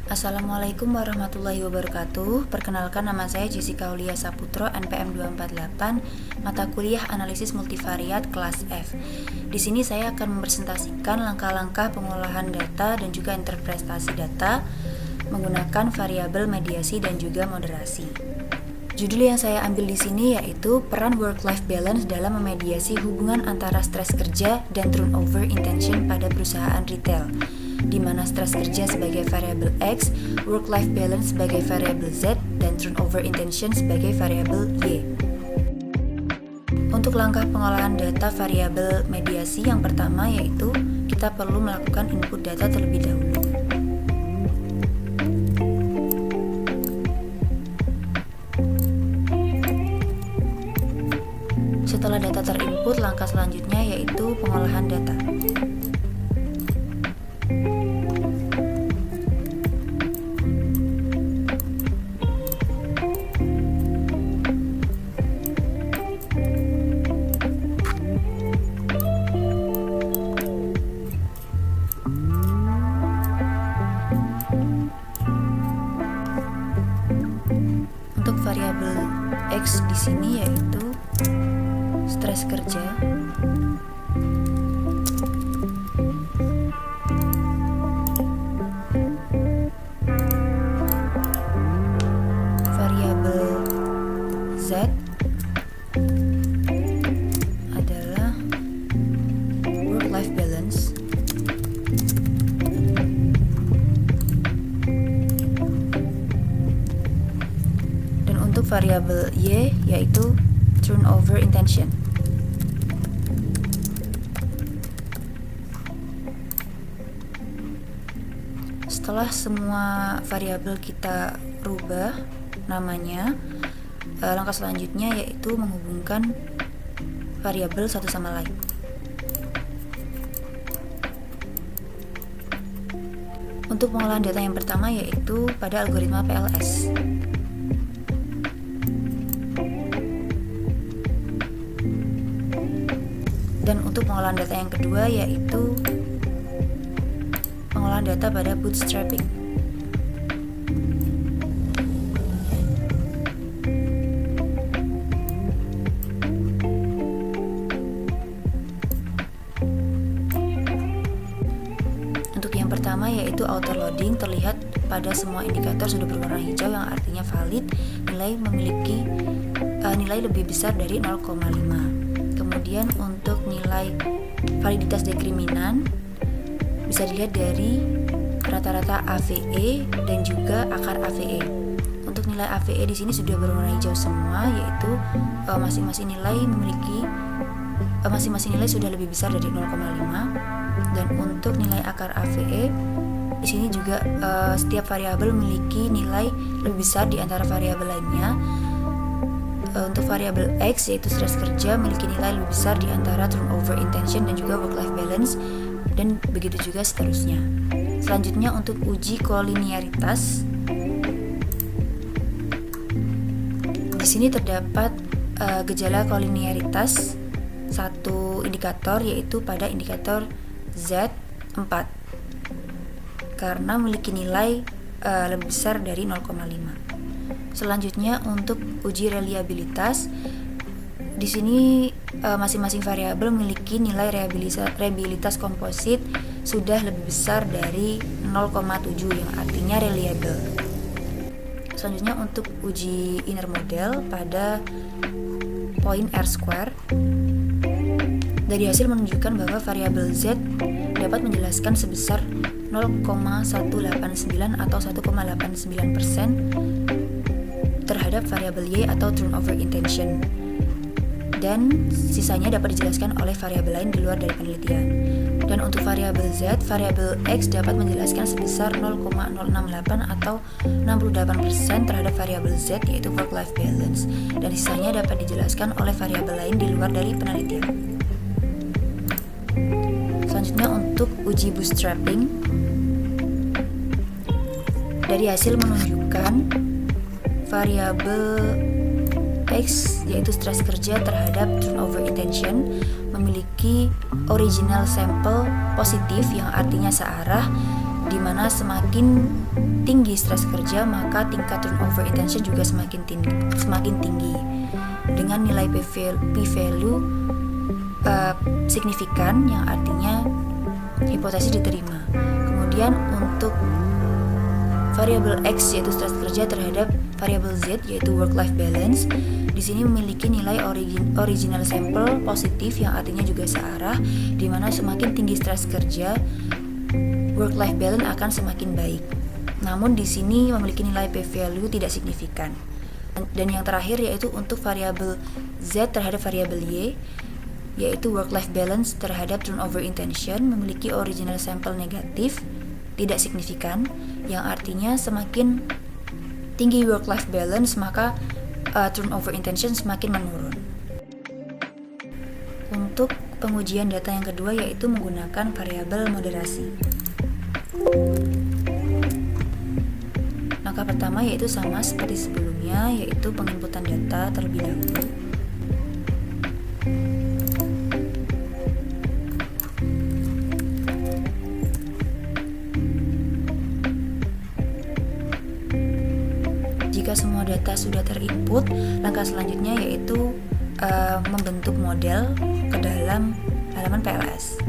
Assalamualaikum warahmatullahi wabarakatuh. Perkenalkan, nama saya Jessica Aulia Saputro, NPM 248, mata kuliah Analisis Multivariat kelas F. Di sini saya akan mempresentasikan langkah-langkah pengolahan data dan juga interpretasi data menggunakan variabel mediasi dan juga moderasi. Judul yang saya ambil di sini yaitu peran work-life balance dalam memediasi hubungan antara stres kerja dan turnover intention pada perusahaan retail, di mana stres kerja sebagai variabel X, work-life balance sebagai variabel Z, dan turnover intention sebagai variabel Y. Untuk langkah pengolahan data variabel mediasi, yang pertama yaitu kita perlu melakukan input data terlebih dahulu. Setelah data terinput, langkah selanjutnya yaitu pengolahan data. Untuk variabel X di sini yaitu stres kerja, variabel Z adalah work-life balance, dan untuk variabel Y yaitu turnover intention. Setelah semua variabel kita rubah namanya, langkah selanjutnya yaitu menghubungkan variabel satu sama lain. Untuk pengolahan data yang pertama yaitu pada algoritma PLS. Dan untuk pengolahan data yang kedua yaitu pengolahan data pada bootstrapping. Untuk yang pertama yaitu auto loading, terlihat pada semua indikator sudah berwarna hijau, yang artinya valid, memiliki nilai lebih besar dari 0,5. Kemudian untuk nilai validitas dekriminan bisa dilihat dari rata-rata AVE dan juga akar AVE. Untuk nilai AVE di sini sudah berwarna hijau semua, yaitu masing-masing nilai sudah lebih besar dari 0,5. Dan untuk nilai akar AVE di sini juga setiap variabel memiliki nilai lebih besar di antara variabel lainnya. Untuk variabel X yaitu stres kerja memiliki nilai lebih besar di antara turnover intention dan juga work-life balance, dan begitu juga seterusnya. Selanjutnya untuk uji kolinearitas, di sini terdapat gejala kolinearitas satu indikator yaitu pada indikator Z4 karena memiliki nilai lebih besar dari 0,5. Selanjutnya untuk uji reliabilitas, di sini masing-masing variabel memiliki nilai reliabilitas komposit sudah lebih besar dari 0,7, yang artinya reliable. Selanjutnya untuk uji inner model pada poin R-square, dari hasil menunjukkan bahwa variabel Z dapat menjelaskan sebesar 0,189 atau 1,89% terhadap variabel Y atau turnover intention, dan sisanya dapat dijelaskan oleh variabel lain di luar dari penelitian. Dan untuk variabel Z, variabel X dapat menjelaskan sebesar 0,068 atau 68% terhadap variabel Z yaitu work-life balance, dan sisanya dapat dijelaskan oleh variabel lain di luar dari penelitian. Selanjutnya untuk uji bootstrapping, dari hasil menunjukkan variabel X yaitu stres kerja terhadap turnover intention memiliki original sampel positif, yang artinya searah, di mana semakin tinggi stres kerja maka tingkat turnover intention juga semakin tinggi dengan nilai p-value signifikan, yang artinya hipotesis diterima. Kemudian untuk variabel X yaitu stres kerja terhadap variabel Z yaitu work-life balance, di sini memiliki nilai original sample positif, yang artinya juga searah, di mana semakin tinggi stres kerja work-life balance akan semakin baik. Namun di sini memiliki nilai p-value tidak signifikan. Dan yang terakhir yaitu untuk variabel Z terhadap variabel Y yaitu work-life balance terhadap turnover intention, memiliki original sample negatif tidak signifikan, yang artinya semakin tinggi work-life balance maka turnover intention semakin menurun. Untuk pengujian data yang kedua yaitu menggunakan variabel moderasi. Langkah pertama yaitu sama seperti sebelumnya, yaitu penginputan data terlebih dahulu. Jika semua data sudah terinput, langkah selanjutnya yaitu membentuk model ke dalam halaman PLS.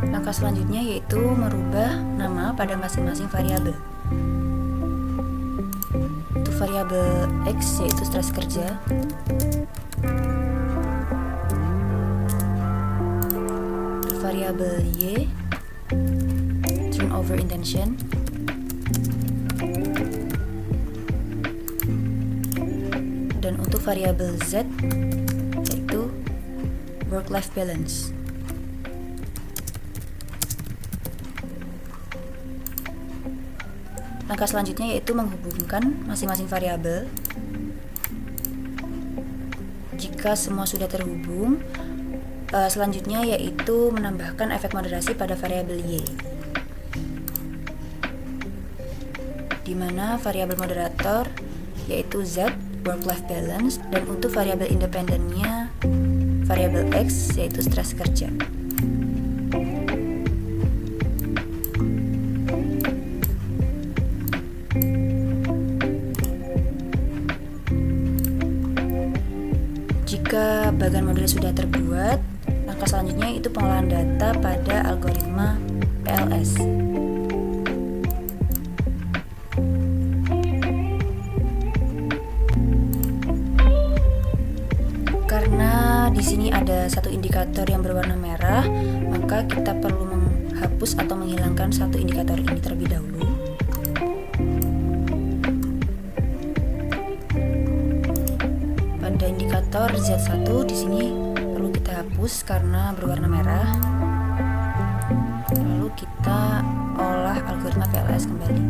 Langkah selanjutnya yaitu merubah nama pada masing-masing variabel. Untuk variabel X yaitu stres kerja, untuk variabel Y turnover intention, dan untuk variabel Z yaitu work-life balance. Langkah selanjutnya yaitu menghubungkan masing-masing variabel. Jika semua sudah terhubung, selanjutnya yaitu menambahkan efek moderasi pada variabel Y, di mana variabel moderator yaitu Z work-life balance, dan untuk variabel independennya variabel X yaitu stres kerja. Jika bagan model sudah terbuat, langkah selanjutnya itu pengolahan data pada algoritma PLS. Karena di sini ada satu indikator yang berwarna merah, maka kita perlu menghapus atau menghilangkan satu indikator ini terlebih dahulu. Pada indikator Z1 di sini perlu kita hapus karena berwarna merah. Lalu kita olah algoritma PLS kembali.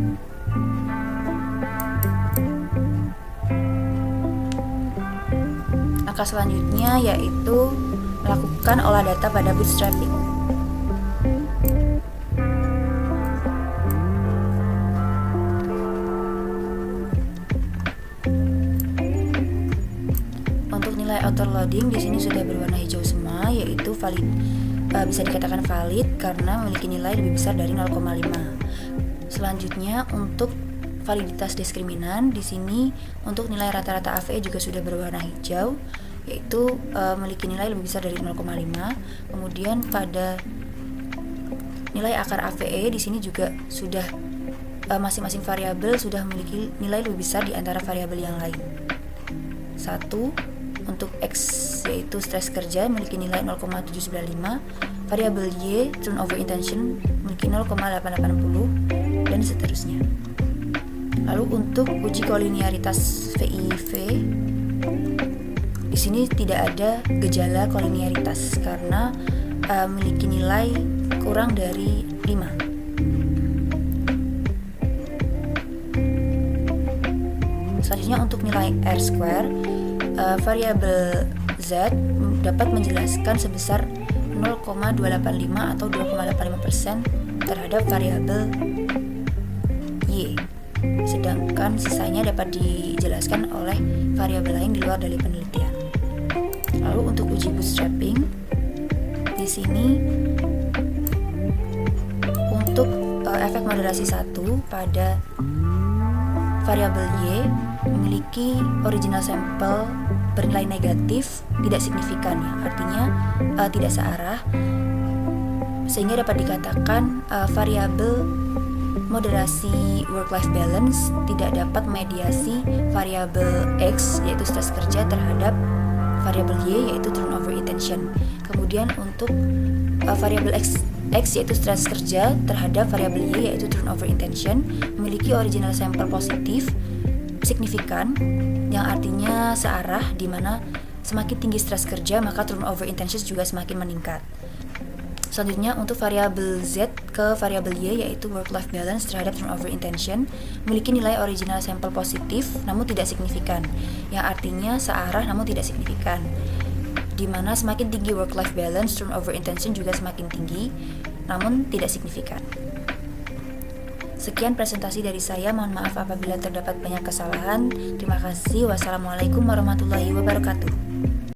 Langkah selanjutnya yaitu melakukan olah data pada bootstrapping. Nilai outer loading di sini sudah berwarna hijau semua, yaitu valid, bisa dikatakan valid karena memiliki nilai lebih besar dari 0,5. Selanjutnya untuk validitas diskriminan di sini untuk nilai rata-rata AVE juga sudah berwarna hijau, yaitu memiliki nilai lebih besar dari 0,5. Kemudian pada nilai akar AVE di sini juga sudah masing-masing variabel sudah memiliki nilai lebih besar di antara variabel yang lain. 1. Untuk X yaitu stres kerja memiliki nilai 0,795, variabel Y turnover intention memiliki 0,880 dan seterusnya. Lalu untuk uji kolinearitas VIV di sini tidak ada gejala kolinearitas karena memiliki nilai kurang dari 5. Selanjutnya untuk nilai R square, variabel Z dapat menjelaskan sebesar 0,285 atau 2,85% terhadap variabel Y. Sedangkan sisanya dapat dijelaskan oleh variabel lain di luar dari penelitian. Lalu untuk uji bootstrapping, di sini untuk efek moderasi 1 pada variabel Y memiliki original sampel bernilai negatif tidak signifikan, ya, artinya tidak searah, sehingga dapat dikatakan variabel moderasi work-life balance tidak dapat mediasi variabel X yaitu stres kerja terhadap variabel Y yaitu turnover intention. Kemudian untuk variabel X yaitu stres kerja terhadap variabel Y yaitu turnover intention memiliki original sampel positif signifikan yang artinya searah, di mana semakin tinggi stres kerja maka turnover intention juga semakin meningkat. Selanjutnya untuk variabel Z ke variabel Y yaitu work-life balance terhadap turnover intention memiliki nilai original sampel positif namun tidak signifikan, yang artinya searah namun tidak signifikan, di mana semakin tinggi work-life balance turnover intention juga semakin tinggi namun tidak signifikan. Sekian presentasi dari saya, mohon maaf apabila terdapat banyak kesalahan. Terima kasih. Wassalamualaikum warahmatullahi wabarakatuh.